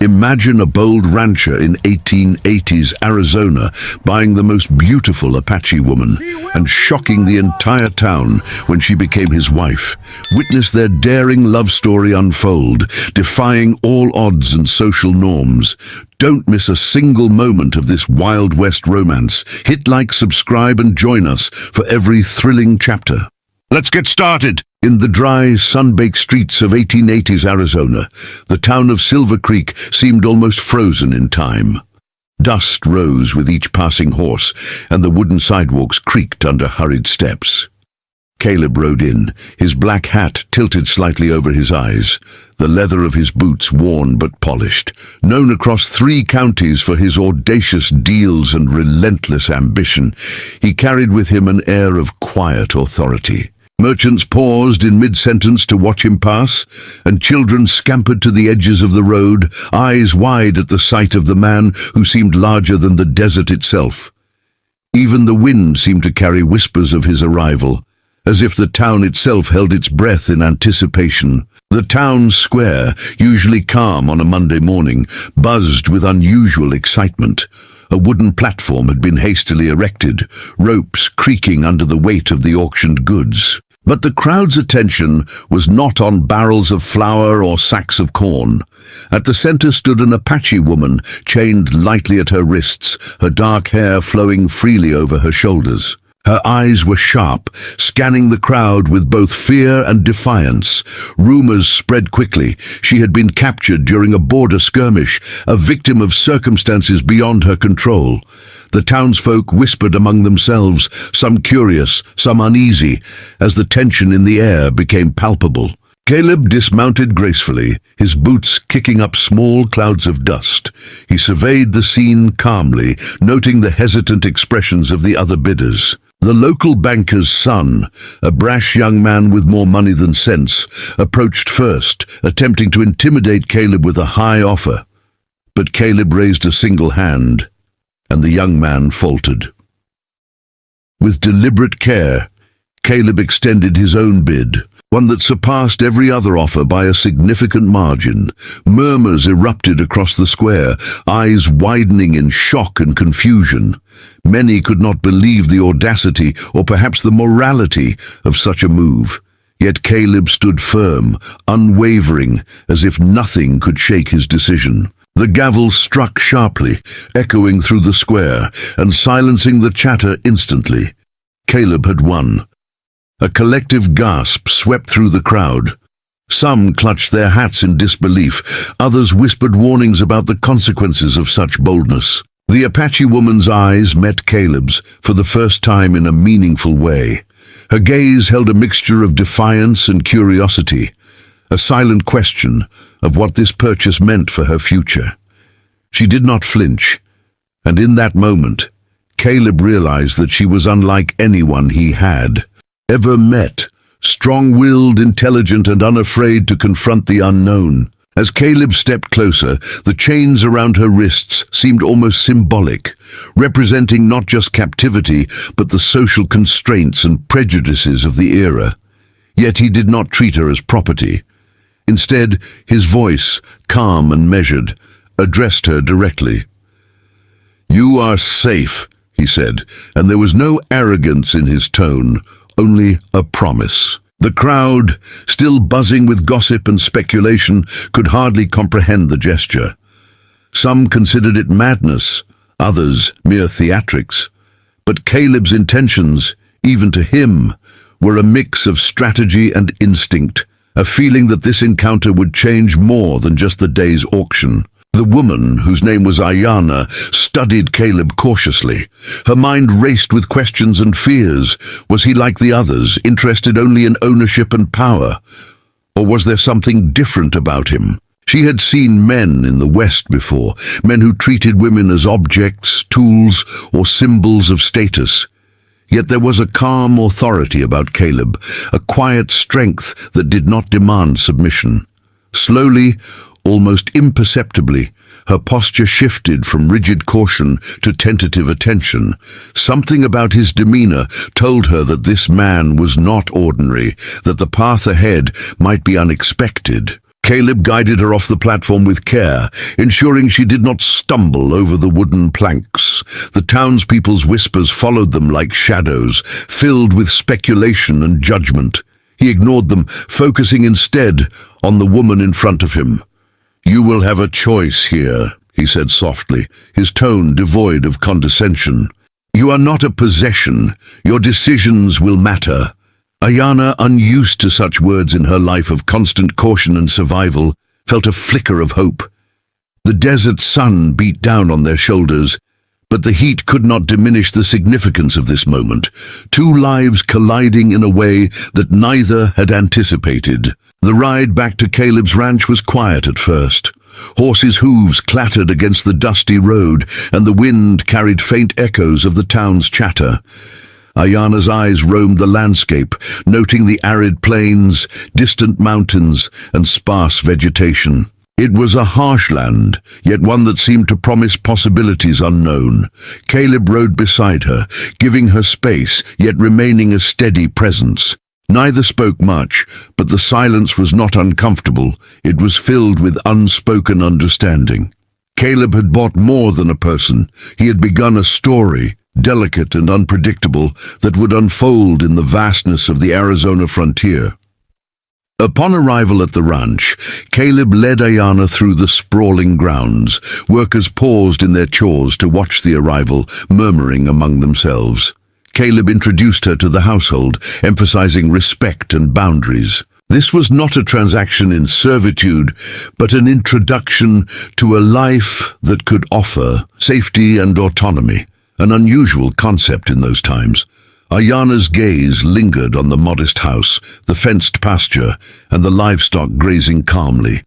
Imagine a bold rancher in 1880s Arizona buying the most beautiful Apache woman and shocking the entire town when she became his wife. Witness their daring love story unfold, defying all odds and social norms. Don't miss a single moment of this Wild West romance. Hit like, subscribe, and join us for every thrilling chapter. Let's get started! In the dry, sun-baked streets of 1880s Arizona, the town of Silver Creek seemed almost frozen in time. Dust rose with each passing horse, and the wooden sidewalks creaked under hurried steps. Caleb rode in, his black hat tilted slightly over his eyes, the leather of his boots worn but polished. Known across 3 counties for his audacious deals and relentless ambition, he carried with him an air of quiet authority. Merchants paused in mid-sentence to watch him pass, and children scampered to the edges of the road, eyes wide at the sight of the man who seemed larger than the desert itself. Even the wind seemed to carry whispers of his arrival, as if the town itself held its breath in anticipation. The town square, usually calm on a Monday morning, buzzed with unusual excitement. A wooden platform had been hastily erected, ropes creaking under the weight of the auctioned goods. But the crowd's attention was not on barrels of flour or sacks of corn. At the center stood an Apache woman, chained lightly at her wrists, her dark hair flowing freely over her shoulders. Her eyes were sharp, scanning the crowd with both fear and defiance. Rumors spread quickly. She had been captured during a border skirmish, a victim of circumstances beyond her control. The townsfolk whispered among themselves, some curious, some uneasy, as the tension in the air became palpable. Caleb dismounted gracefully, his boots kicking up small clouds of dust. He surveyed the scene calmly, noting the hesitant expressions of the other bidders. The local banker's son, a brash young man with more money than sense, approached first, attempting to intimidate Caleb with a high offer. But Caleb raised a single hand, and the young man faltered. With deliberate care, Caleb extended his own bid, one that surpassed every other offer by a significant margin. Murmurs erupted across the square, eyes widening in shock and confusion. Many could not believe the audacity or perhaps the morality of such a move. Yet Caleb stood firm, unwavering, as if nothing could shake his decision. The gavel struck sharply, echoing through the square and silencing the chatter instantly. Caleb had won. A collective gasp swept through the crowd. Some clutched their hats in disbelief, others whispered warnings about the consequences of such boldness. The Apache woman's eyes met Caleb's for the first time in a meaningful way. Her gaze held a mixture of defiance and curiosity, a silent question of what this purchase meant for her future. She did not flinch, and in that moment, Caleb realized that she was unlike anyone he had ever met, strong-willed, intelligent, and unafraid to confront the unknown. As Caleb stepped closer, the chains around her wrists seemed almost symbolic, representing not just captivity, but the social constraints and prejudices of the era. Yet he did not treat her as property. Instead, his voice, calm and measured, addressed her directly. "You are safe," he said, and there was no arrogance in his tone, only a promise. The crowd, still buzzing with gossip and speculation, could hardly comprehend the gesture. Some considered it madness, others mere theatrics. But Caleb's intentions, even to him, were a mix of strategy and instinct, a feeling that this encounter would change more than just the day's auction. The woman, whose name was Ayana, studied Caleb cautiously. Her mind raced with questions and fears. Was he like the others, interested only in ownership and power? Or was there something different about him? She had seen men in the West before, men who treated women as objects, tools, or symbols of status. Yet there was a calm authority about Caleb, a quiet strength that did not demand submission. Slowly, almost imperceptibly, her posture shifted from rigid caution to tentative attention. Something about his demeanor told her that this man was not ordinary, that the path ahead might be unexpected. Caleb guided her off the platform with care, ensuring she did not stumble over the wooden planks. The townspeople's whispers followed them like shadows, filled with speculation and judgment. He ignored them, focusing instead on the woman in front of him. "You will have a choice here," he said softly, his tone devoid of condescension. "You are not a possession. Your decisions will matter." Ayana, unused to such words in her life of constant caution and survival, felt a flicker of hope. The desert sun beat down on their shoulders, but the heat could not diminish the significance of this moment, two lives colliding in a way that neither had anticipated. The ride back to Caleb's ranch was quiet at first. Horses' hooves clattered against the dusty road, and the wind carried faint echoes of the town's chatter. Ayana's eyes roamed the landscape, noting the arid plains, distant mountains, and sparse vegetation. It was a harsh land, yet one that seemed to promise possibilities unknown. Caleb rode beside her, giving her space, yet remaining a steady presence. Neither spoke much, but the silence was not uncomfortable. It was filled with unspoken understanding. Caleb had bought more than a person. He had begun a story, delicate and unpredictable, that would unfold in the vastness of the Arizona frontier. Upon arrival at the ranch, Caleb led Ayana through the sprawling grounds. Workers paused in their chores to watch the arrival, murmuring among themselves. Caleb introduced her to the household, emphasizing respect and boundaries. This was not a transaction in servitude, but an introduction to a life that could offer safety and autonomy, an unusual concept in those times. Ayana's gaze lingered on the modest house, the fenced pasture, and the livestock grazing calmly.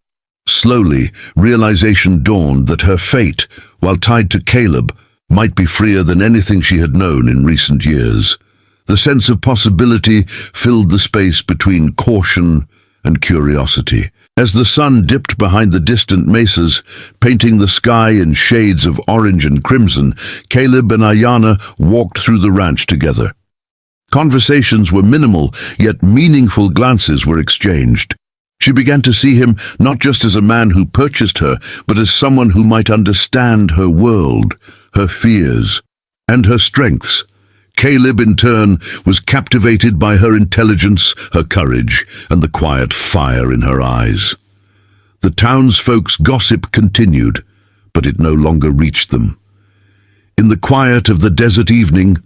Slowly, realization dawned that her fate, while tied to Caleb, might be freer than anything she had known in recent years. The sense of possibility filled the space between caution and curiosity. As the sun dipped behind the distant mesas, painting the sky in shades of orange and crimson, Caleb and Ayana walked through the ranch together. Conversations were minimal, yet meaningful glances were exchanged. She began to see him not just as a man who purchased her, but as someone who might understand her world, her fears, and her strengths. Caleb, in turn, was captivated by her intelligence, her courage, and the quiet fire in her eyes. The townsfolk's gossip continued, but it no longer reached them. In the quiet of the desert evening,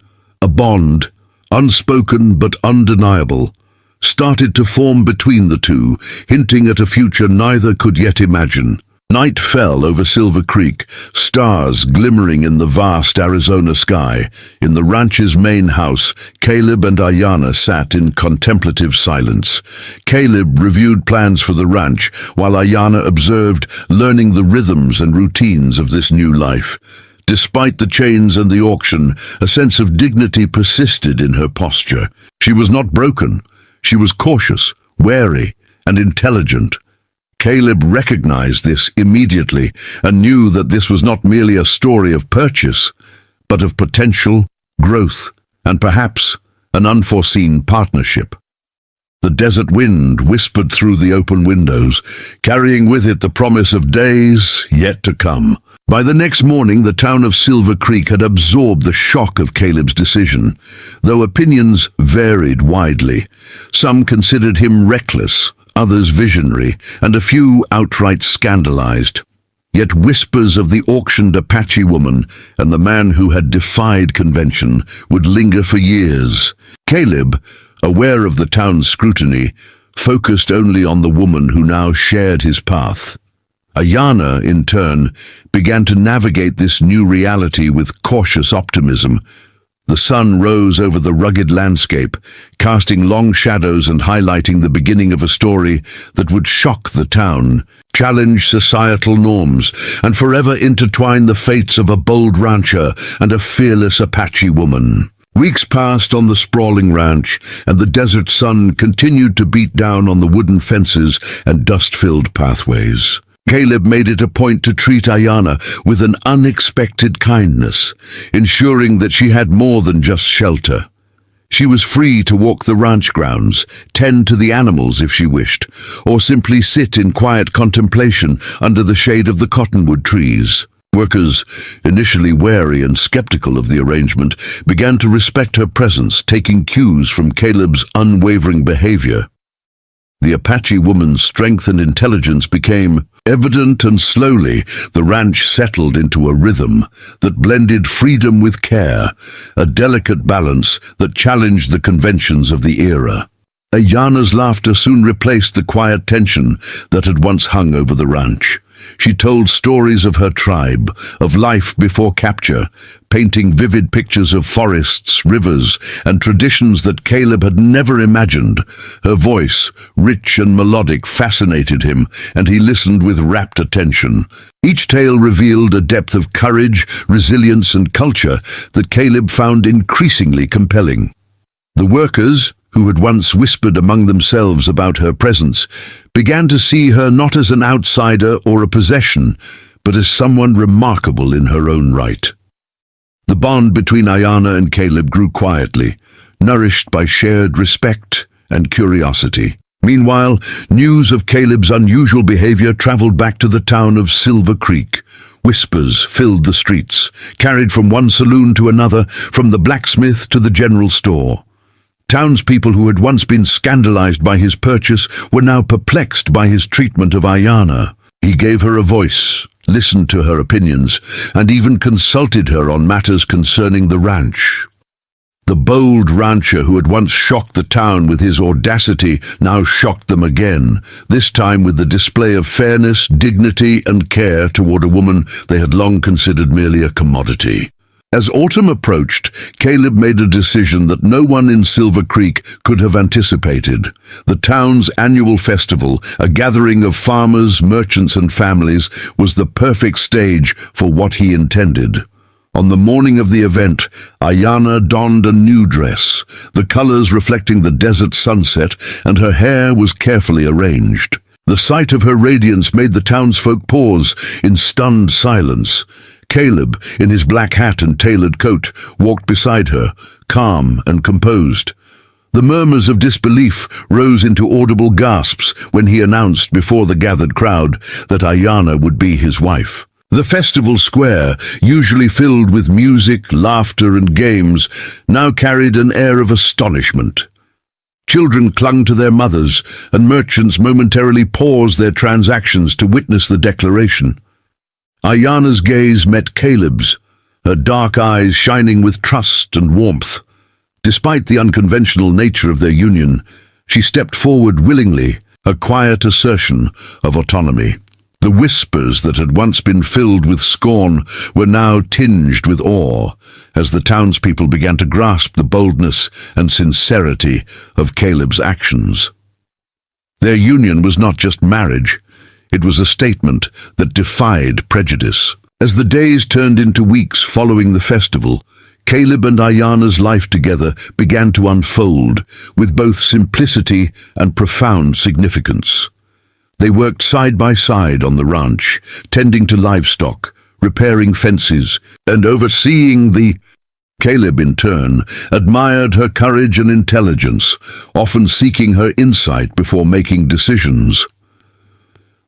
a bond, unspoken but undeniable, started to form between the two, hinting at a future neither could yet imagine. Night fell over Silver Creek, stars glimmering in the vast Arizona sky. In the ranch's main house, Caleb and Ayana sat in contemplative silence. Caleb reviewed plans for the ranch, while Ayana observed, learning the rhythms and routines of this new life. Despite the chains and the auction, a sense of dignity persisted in her posture. She was not broken. She was cautious, wary, and intelligent. Caleb recognized this immediately and knew that this was not merely a story of purchase, but of potential, growth, and perhaps an unforeseen partnership. The desert wind whispered through the open windows, carrying with it the promise of days yet to come. By the next morning, the town of Silver Creek had absorbed the shock of Caleb's decision, though opinions varied widely. Some considered him reckless, others visionary, and a few outright scandalized. Yet whispers of the auctioned Apache woman and the man who had defied convention would linger for years. Caleb, aware of the town's scrutiny, focused only on the woman who now shared his path. Ayana, in turn, began to navigate this new reality with cautious optimism. The sun rose over the rugged landscape, casting long shadows and highlighting the beginning of a story that would shock the town, challenge societal norms, and forever intertwine the fates of a bold rancher and a fearless Apache woman. Weeks passed on the sprawling ranch, and the desert sun continued to beat down on the wooden fences and dust-filled pathways. Caleb made it a point to treat Ayana with an unexpected kindness, ensuring that she had more than just shelter. She was free to walk the ranch grounds, tend to the animals if she wished, or simply sit in quiet contemplation under the shade of the cottonwood trees. Workers, initially wary and skeptical of the arrangement, began to respect her presence, taking cues from Caleb's unwavering behavior. The Apache woman's strength and intelligence became evident, and slowly the ranch settled into a rhythm that blended freedom with care, a delicate balance that challenged the conventions of the era. Ayana's laughter soon replaced the quiet tension that had once hung over the ranch. She told stories of her tribe, of life before capture, painting vivid pictures of forests, rivers, and traditions that Caleb had never imagined. Her voice, rich and melodic, fascinated him, and he listened with rapt attention. Each tale revealed a depth of courage, resilience, and culture that Caleb found increasingly compelling. The workers, who had once whispered among themselves about her presence, began to see her not as an outsider or a possession, but as someone remarkable in her own right. The bond between Ayana and Caleb grew quietly, nourished by shared respect and curiosity. Meanwhile, news of Caleb's unusual behavior traveled back to the town of Silver Creek. Whispers filled the streets, carried from one saloon to another, from the blacksmith to the general store. Townspeople who had once been scandalized by his purchase were now perplexed by his treatment of Ayana. He gave her a voice, listened to her opinions, and even consulted her on matters concerning the ranch. The bold rancher who had once shocked the town with his audacity now shocked them again, this time with the display of fairness, dignity, and care toward a woman they had long considered merely a commodity. As autumn approached, Caleb made a decision that no one in Silver Creek could have anticipated. The town's annual festival, a gathering of farmers, merchants, and families, was the perfect stage for what he intended. On the morning of the event, Ayana donned a new dress, the colors reflecting the desert sunset, and her hair was carefully arranged. The sight of her radiance made the townsfolk pause in stunned silence. Caleb, in his black hat and tailored coat, walked beside her, calm and composed. The murmurs of disbelief rose into audible gasps when he announced before the gathered crowd that Ayana would be his wife. The festival square, usually filled with music, laughter, and games, now carried an air of astonishment. Children clung to their mothers, and merchants momentarily paused their transactions to witness the declaration. Ayana's gaze met Caleb's, her dark eyes shining with trust and warmth. Despite the unconventional nature of their union, she stepped forward willingly, a quiet assertion of autonomy. The whispers that had once been filled with scorn were now tinged with awe, as the townspeople began to grasp the boldness and sincerity of Caleb's actions. Their union was not just marriage. It was a statement that defied prejudice. As the days turned into weeks following the festival, Caleb and Ayana's life together began to unfold with both simplicity and profound significance. They worked side by side on the ranch, tending to livestock, repairing fences, and overseeing the... Caleb, in turn, admired her courage and intelligence, often seeking her insight before making decisions.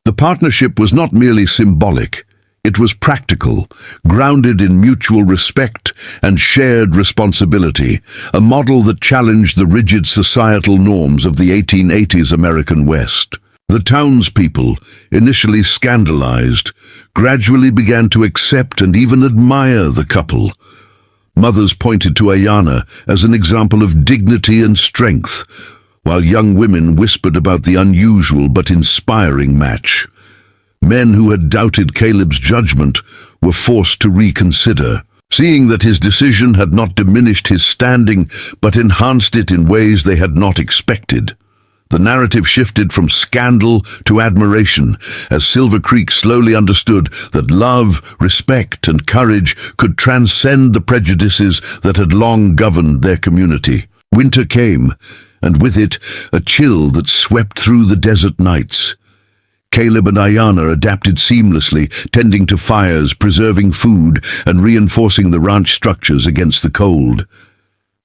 The partnership was not merely symbolic, it was practical, grounded in mutual respect and shared responsibility, a model that challenged the rigid societal norms of the 1880s American West. The townspeople, initially scandalized, gradually began to accept and even admire the couple. Mothers pointed to Ayana as an example of dignity and strength, while young women whispered about the unusual but inspiring match. Men who had doubted Caleb's judgment were forced to reconsider, seeing that his decision had not diminished his standing but enhanced it in ways they had not expected. The narrative shifted from scandal to admiration as Silver Creek slowly understood that love, respect, and courage could transcend the prejudices that had long governed their community. Winter came, and with it a chill that swept through the desert nights. Caleb and Ayana adapted seamlessly, tending to fires, preserving food, and reinforcing the ranch structures against the cold.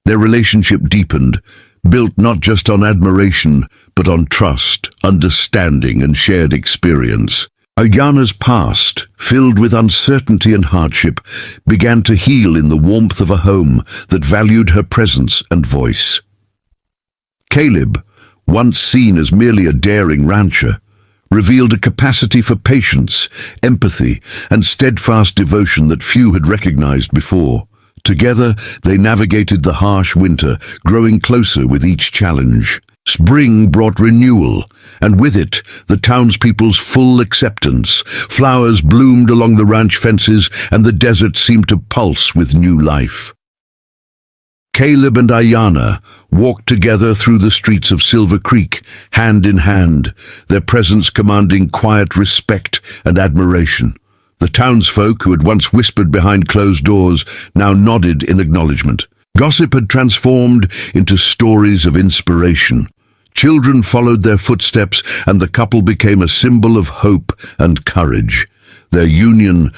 Their relationship deepened, built not just on admiration, but on trust, understanding, and shared experience. Ayana's past, filled with uncertainty and hardship, began to heal in the warmth of a home that valued her presence and voice. Caleb, once seen as merely a daring rancher, revealed a capacity for patience, empathy, and steadfast devotion that few had recognized before. Together, they navigated the harsh winter, growing closer with each challenge. Spring brought renewal, and with it, the townspeople's full acceptance. Flowers bloomed along the ranch fences, and the desert seemed to pulse with new life. Caleb and Ayana walked together through the streets of Silver Creek, hand in hand, their presence commanding quiet respect and admiration. The townsfolk, who had once whispered behind closed doors, now nodded in acknowledgement. Gossip had transformed into stories of inspiration. Children followed their footsteps, and the couple became a symbol of hope and courage. Their union,